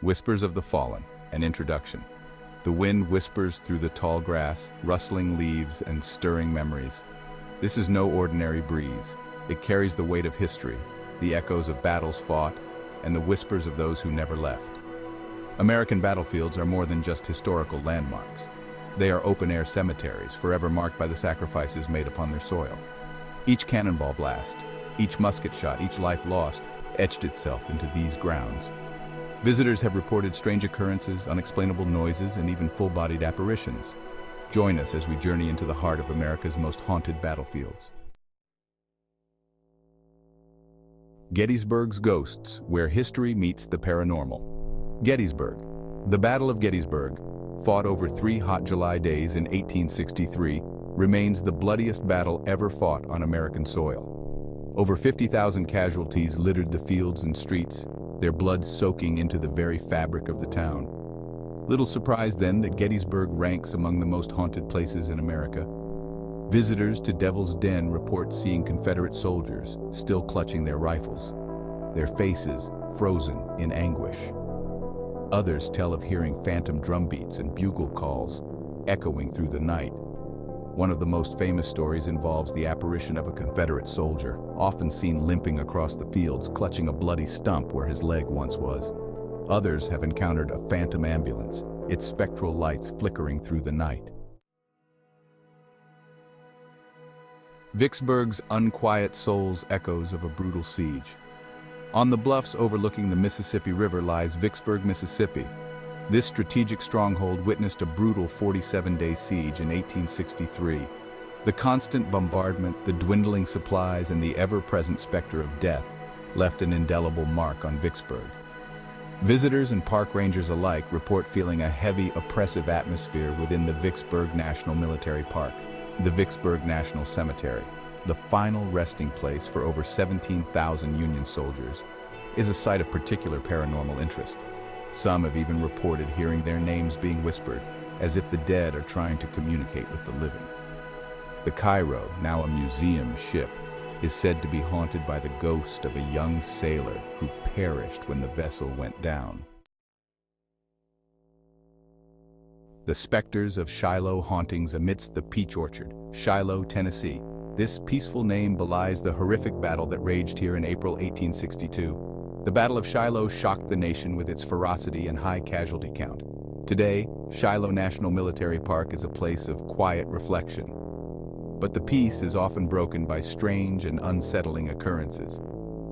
Whispers of the Fallen, an introduction. The wind whispers through the tall grass, rustling leaves and stirring memories. This is no ordinary breeze. It carries the weight of history, the echoes of battles fought, and the whispers of those who never left. American battlefields are more than just historical landmarks. They are open-air cemeteries, forever marked by the sacrifices made upon their soil. Each cannonball blast, each musket shot, each life lost, etched itself into these grounds. Visitors have reported strange occurrences, unexplainable noises, and even full-bodied apparitions. Join us as we journey into the heart of America's most haunted battlefields. Gettysburg's Ghosts, where history meets the paranormal. Gettysburg. The Battle of Gettysburg, fought over 3 hot July days in 1863, remains the bloodiest battle ever fought on American soil. Over 50,000 casualties littered the fields and streets, their blood soaking into the very fabric of the town. Little surprise then that Gettysburg ranks among the most haunted places in America. Visitors to Devil's Den report seeing Confederate soldiers still clutching their rifles, their faces frozen in anguish. Others tell of hearing phantom drum beats and bugle calls echoing through the night. One of the most famous stories involves the apparition of a Confederate soldier, often seen limping across the fields, clutching a bloody stump where his leg once was. Others have encountered a phantom ambulance, its spectral lights flickering through the night. Vicksburg's unquiet souls echoes of a brutal siege. On the bluffs overlooking the Mississippi River lies Vicksburg, Mississippi. This strategic stronghold witnessed a brutal 47-day siege in 1863. The constant bombardment, the dwindling supplies, and the ever-present specter of death left an indelible mark on Vicksburg. Visitors and park rangers alike report feeling a heavy, oppressive atmosphere within the Vicksburg National Military Park. The Vicksburg National Cemetery, the final resting place for over 17,000 Union soldiers, is a site of particular paranormal interest. Some have even reported hearing their names being whispered, as if the dead are trying to communicate with the living. The Cairo, now a museum ship, is said to be haunted by the ghost of a young sailor who perished when the vessel went down. The specters of Shiloh hauntings amidst the peach orchard, Shiloh, Tennessee. This peaceful name belies the horrific battle that raged here in April 1862. The Battle of Shiloh shocked the nation with its ferocity and high casualty count. Today, Shiloh National Military Park is a place of quiet reflection. But the peace is often broken by strange and unsettling occurrences.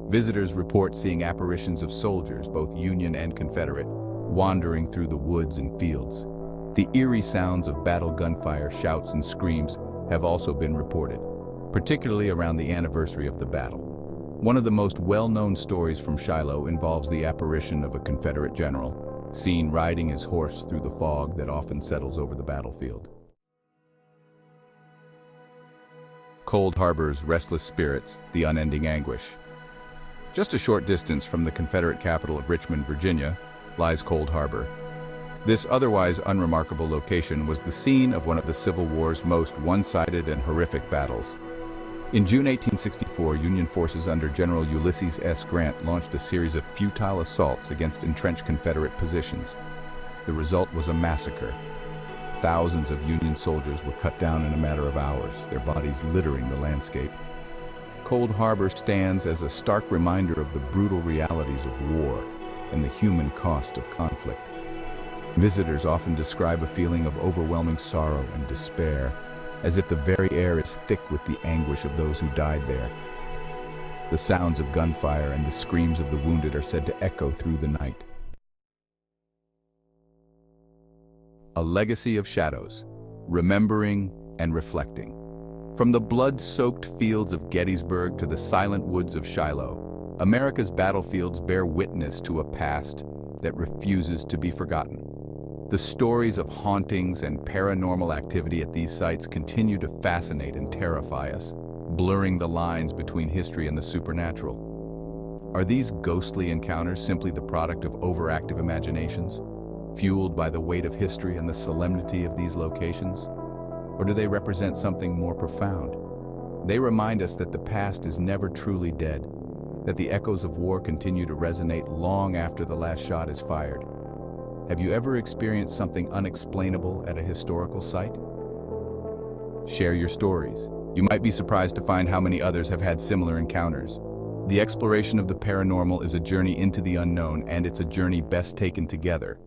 Visitors report seeing apparitions of soldiers, both Union and Confederate, wandering through the woods and fields. The eerie sounds of battle gunfire, shouts, and screams have also been reported, particularly around the anniversary of the battle. One of the most well-known stories from Shiloh involves the apparition of a Confederate general, seen riding his horse through the fog that often settles over the battlefield. Cold Harbor's restless spirits, the unending anguish. Just a short distance from the Confederate capital of Richmond, Virginia, lies Cold Harbor. This otherwise unremarkable location was the scene of one of the Civil War's most one-sided and horrific battles. In June 1864, Union forces under General Ulysses S. Grant launched a series of futile assaults against entrenched Confederate positions. The result was a massacre. Thousands of Union soldiers were cut down in a matter of hours, their bodies littering the landscape. Cold Harbor stands as a stark reminder of the brutal realities of war and the human cost of conflict. Visitors often describe a feeling of overwhelming sorrow and despair, as if the very air is thick with the anguish of those who died there. The sounds of gunfire and the screams of the wounded are said to echo through the night. A legacy of shadows, remembering and reflecting. From the blood-soaked fields of Gettysburg to the silent woods of Shiloh, America's battlefields bear witness to a past that refuses to be forgotten. The stories of hauntings and paranormal activity at these sites continue to fascinate and terrify us, blurring the lines between history and the supernatural. Are these ghostly encounters simply the product of overactive imaginations, fueled by the weight of history and the solemnity of these locations? Or do they represent something more profound? They remind us that the past is never truly dead, that the echoes of war continue to resonate long after the last shot is fired, Have you ever experienced something unexplainable at a historical site? Share your stories. You might be surprised to find how many others have had similar encounters. The exploration of the paranormal is a journey into the unknown, and it's a journey best taken together.